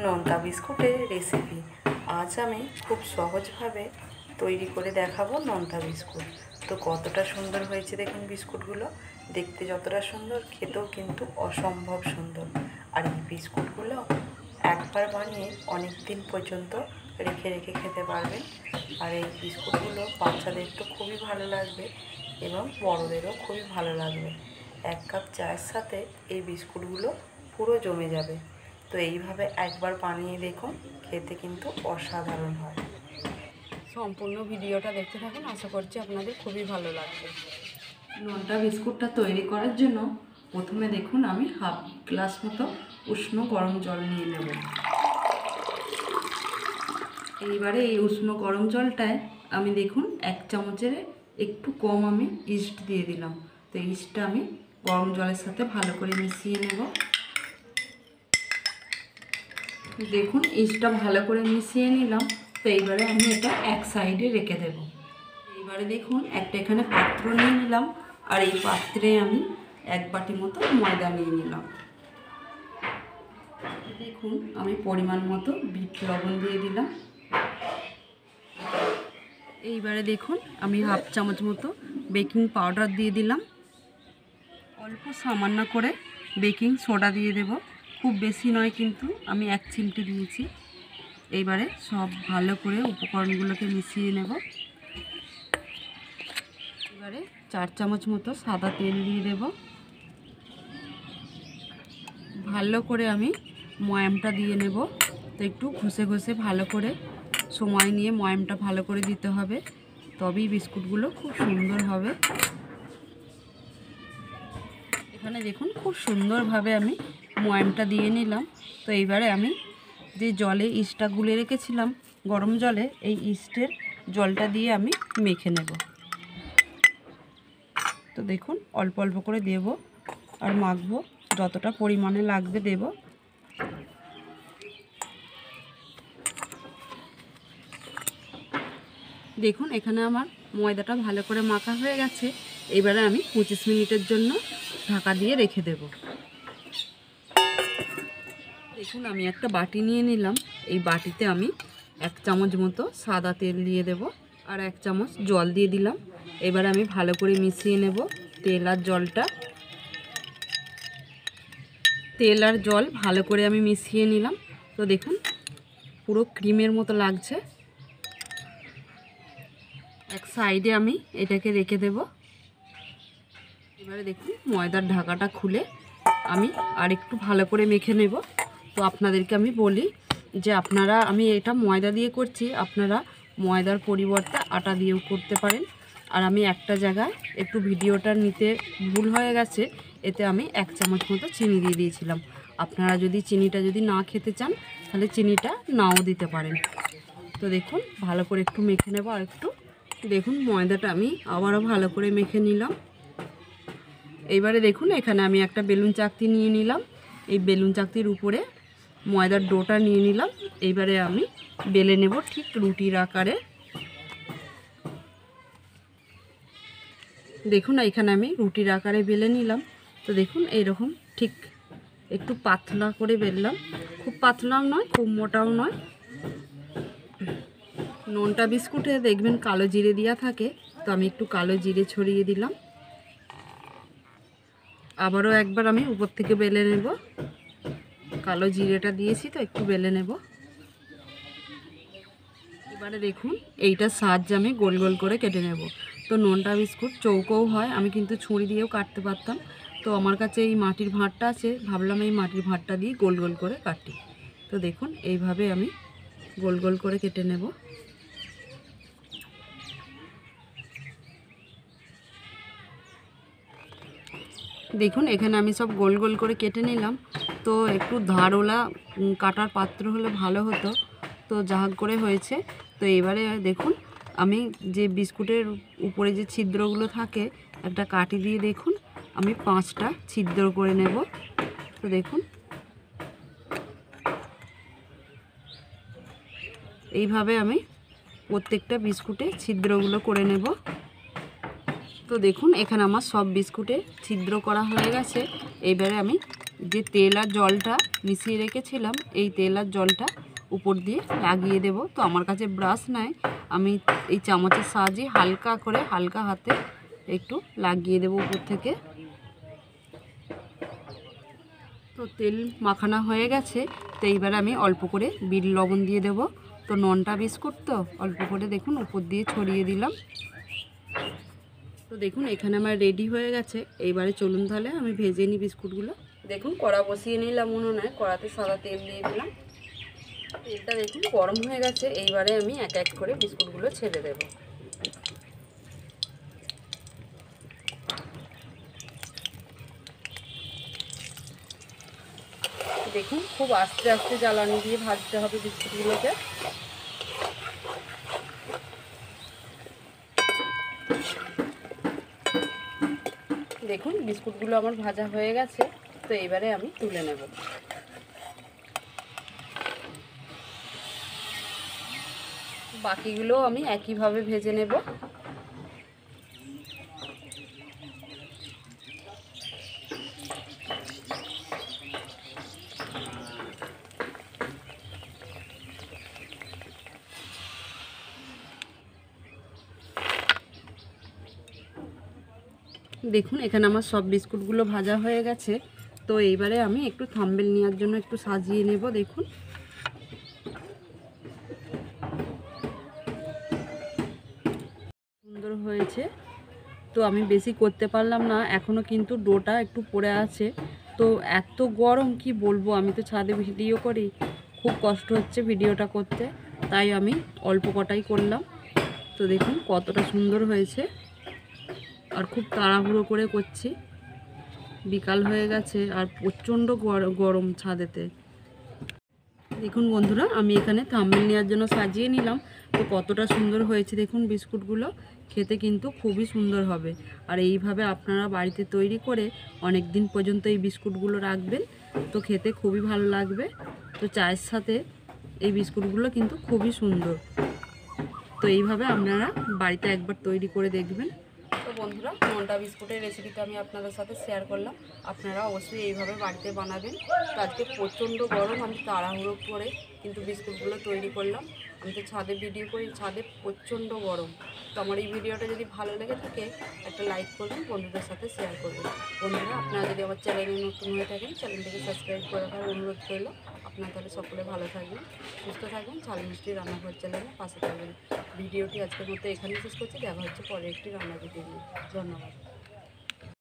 নোনতা বিস্কুটের রেসিপি। আজ আমি খুব সহজভাবে তৈরি করে দেখাবো নোনতা বিস্কুট। তো কতটা সুন্দর হয়েছে দেখুন বিস্কুটগুলো, দেখতে যতটা সুন্দর খেতেও কিন্তু অসম্ভব সুন্দর। আর এই বিস্কুটগুলো একবার বানিয়ে অনেক দিন পর্যন্ত রেখে রেখে খেতে পারবেন। আর এই বিস্কুটগুলো বাচ্চাদের তো খুবই ভালো লাগবে এবং বড়দেরও খুবই ভালো লাগবে। 1 কাপ চায়ের সাথে এই বিস্কুটগুলো পুরো জমে যাবে। তো এইভাবে একবার বানিয়ে দেখুন, খেতে কিন্তু অসাধারণ হয়। সম্পূর্ণ ভিডিওটা দেখতে থাকুন, আশা করছি আপনাদের খুবই ভালো লাগবে। নোনতা বিস্কুটটা তৈরি করার জন্য প্রথমে দেখুন আমি হাফ গ্লাস মতো উষ্ণ গরম জল নিয়ে নেব। এইবারে এই উষ্ণ গরম জলটায় আমি দেখুন 1 চামচের একটু কম আমি ইস্ট দিয়ে দিলাম। তো ইস্টটা আমি গরম জলের সাথে ভালো করে মিশিয়ে নেব। দেখুন ইস্টটা ভালো করে মিশিয়ে নিলাম। তো এইবারে আমি এটা এক সাইডে রেখে দেব। এইবারে দেখুন একটা এখানে পাত্র নিয়ে নিলাম, আর এই পাত্রে আমি 1 বাটি মতো ময়দা নিয়ে নিলাম। দেখুন আমি পরিমাণ মতো বিট লবণ দিয়ে দিলাম। এইবারে দেখুন আমি হাফ চামচ মতো বেকিং পাউডার দিয়ে দিলাম। অল্প সামান্য করে বেকিং সোডা দিয়ে দেব, খুব বেশি নয় কিন্তু, আমি 1 চিমটি দিয়েছি। এইবারে সব ভালো করে উপকরণগুলোকে মিশিয়ে নেব। এবারে 4 চামচ মতো সাদা তেল দিয়ে দেব। ভালো করে আমি ময়ামটা দিয়ে নেব। তো একটু ঘষে ঘষে ভালো করে সময় নিয়ে ময়ামটা ভালো করে দিতে হবে, তবেই বিস্কুটগুলো খুব সুন্দর হবে। এখানে দেখুন খুব সুন্দরভাবে আমি ময়ামটা দিয়ে নিলাম। তো এইবারে আমি যে জলে ইস্টটা গুলে রেখেছিলাম গরম জলে, এই ইস্টের জলটা দিয়ে আমি মেখে নেব। তো দেখুন অল্প অল্প করে দেব আর মাখবো, যতটা পরিমাণে লাগবে দেব। দেখুন এখানে আমার ময়দাটা ভালো করে মাখা হয়ে গেছে। এবারে আমি 25 মিনিটের জন্য ঢাকা দিয়ে রেখে দেব। দেখুন আমি একটা বাটি নিয়ে নিলাম। এই বাটিতে আমি 1 চামচ মতো সাদা তেল দিয়ে দেব আর 1 চামচ জল দিয়ে দিলাম। এবার আমি ভালো করে মিশিয়ে নেব তেল আর জলটা। তেল আর জল ভালো করে আমি মিশিয়ে নিলাম। তো দেখুন পুরো ক্রিমের মতো লাগছে। এক সাইডে আমি এটাকে রেখে দেব। এবারে দেখুন ময়দার ঢাকাটা খুলে আমি আর একটু ভালো করে মেখে নেব। তো আপনাদেরকে আমি বলি যে আমি এটা ময়দা দিয়ে করছি, আপনারা ময়দার পরিবর্তে আটা দিয়েও করতে পারেন। আর আমি একটা জায়গায় একটু ভিডিওটা নিতে ভুল হয়ে গেছে, এতে আমি 1 চামচ মতো চিনি দিয়ে দিয়েছিলাম। আপনারা যদি চিনিটা না খেতে চান তাহলে চিনিটা নাও দিতে পারেন। তো দেখুন ভালো করে একটু মেখে নেব। আর একটু দেখুন ময়দাটা আমি আবারও ভালো করে মেখে নিলাম। এইবারে দেখুন এখানে আমি একটা বেলুন চাকতি নিয়ে নিলাম। এই বেলুন চাকতির উপরে ময়দার ডোটা নিয়ে নিলাম। এইবারে আমি বেলে নেব ঠিক রুটির আকারে। দেখুন এখানে আমি রুটির আকারে বেলে নিলাম। তো দেখুন এইরকম ঠিক একটু পাতলা করে বেললাম, খুব পাতলাও নয় খুব মোটাও নয়। নোনতা বিস্কুটে দেখবেন কালো জিরে দেওয়া থাকে, তো আমি একটু কালো জিরে ছড়িয়ে দিলাম। আবারও একবার আমি উপর থেকে বেলে নেব। কালো জিরেটা দিয়েছি তো একটু বেলে নেব। এবারে দেখুন এইটার সাহায্যে আমি গোল গোল করে কেটে নেব। তো নোনতা বিস্কুট চৌকোও হয়, আমি কিন্তু ছুরি দিয়েও কাটতে পারতাম। তো আমার কাছে এই মাটির ভাঁড়টা আছে, ভাবলাম এই মাটির ভাঁড়টা দিয়ে গোল গোল করে কাটি। তো দেখুন এইভাবে আমি গোল গোল করে কেটে নেব। দেখুন এখানে আমি সব গোল গোল করে কেটে নিলাম। তো একটু ধারওয়ালা কাটার পাত্র হলে ভালো হতো, তো যা করে হয়েছে। তো এবারে দেখুন আমি যে বিস্কুটের উপরে যে ছিদ্রগুলো থাকে একটা কাঠি দিয়ে দেখুন আমি 5টা ছিদ্র করে নেব। তো দেখুন এইভাবে আমি প্রত্যেকটা বিস্কুটে ছিদ্রগুলো করে নেব। তো দেখুন এখানে আমার সব বিস্কুটে ছিদ্র করা হয়ে গেছে। এইবারে আমি যে তেল আর জলটা মিশিয়ে রেখেছিলাম এই তেল আর জলটা উপর দিয়ে লাগিয়ে দেব। তো আমার কাছে ব্রাশ নাই, আমি এই চামচের সাহায্যে হালকা করে হালকা হাতে একটু লাগিয়ে দেব উপর থেকে। তো তেল মাখানো হয়ে গেছে, তো এইবার আমি অল্প করে বিট লবণ দিয়ে দেব। তো ননটা বিস্কুট তো অল্প করে দেখুন উপর দিয়ে ছড়িয়ে দিলাম। তো দেখুন এখানে আমার রেডি হয়ে গেছে। এইবারে চলুন তাহলে আমি ভেজে নিই বিস্কুটগুলো। দেখুন কড়া বসিয়ে নিলাম উনুনে, কড়াতে সাদা তেল দিয়ে দিলাম। তেলটা দেখুন গরম হয়ে গেছে, এইবারে আমি এক এক করে বিস্কুটগুলো ছেড়ে দেব। দেখুন খুব আস্তে আস্তে জ্বালানি দিয়ে ভাজতে হবে বিস্কুটগুলোকে। দেখুন বিস্কুটগুলো আমার ভাজা হয়ে গেছে, তো এবারে আমি তুলে নেব। বাকিগুলো আমি একইভাবে ভেজে নেব। দেখুন এখানে আমার সব বিস্কুটগুলো ভাজা হয়ে গেছে। তো এইবারে আমি একটু থাম্বনেল নেওয়ার জন্য একটু সাজিয়ে নেব। দেখুন সুন্দর হয়েছে। তো আমি বেশি করতে পারলাম না, এখনও কিন্তু ডোটা একটু পড়ে আছে। তো এত গরম কি বলবো, আমি তো ছাদে ভিডিও করি, খুব কষ্ট হচ্ছে ভিডিওটা করতে, তাই আমি অল্প কটাই করলাম। তো দেখুন কতটা সুন্দর হয়েছে, আর খুব তাড়াহুড়ো করে করছি, বিকাল হয়ে গেছে আর প্রচণ্ড গরম ছাদেতে। দেখুন বন্ধুরা আমি এখানে থাম্বনেল নেওয়ার জন্য সাজিয়ে নিলাম। তো কতটা সুন্দর হয়েছে দেখুন বিস্কুটগুলো, খেতে কিন্তু খুবই সুন্দর হবে। আর এইভাবে আপনারা বাড়িতে তৈরি করে অনেক দিন পর্যন্ত এই বিস্কুটগুলো রাখবেন, তো খেতে খুবই ভালো লাগবে। তো চায়ের সাথে এই বিস্কুটগুলো কিন্তু খুবই সুন্দর। তো এইভাবে আপনারা বাড়িতে একবার তৈরি করে দেখবেন। তো বন্ধুরা নন্টা বিস্কুটের রেসিপিটা আমি আপনাদের সাথে শেয়ার করলাম, আপনারা অবশ্যই এইভাবে বাড়িতে বানাবেন। তো আজকে প্রচণ্ড গরম, আমি তাড়াহুড়ো করে কিন্তু বিস্কুটগুলো তৈরি করলাম। আমি তো ছাদে ভিডিও করি, ছাদে প্রচণ্ড গরম। তো আমার এই ভিডিওটা যদি ভালো লেগে থাকে একটা লাইক করবেন, বন্ধুদের সাথে শেয়ার করবেন। বন্ধুরা আপনারা যদি আমার চ্যানেলে নতুন হয়ে থাকেন চ্যানেলটিকে সাবস্ক্রাইব করে রাখার অনুরোধ রইল। আপনারা তাহলে সকলে ভালো থাকবেন, সুস্থ থাকবেন, ঝাল মিষ্টি রান্নাঘর চ্যানেলের পাশে থাকবেন। ভিডিওটি আজকের মতো এখানেই শেষ করছি, দেখা হচ্ছে পরে একটি রান্না ভিডিও নিয়ে। ধন্যবাদ।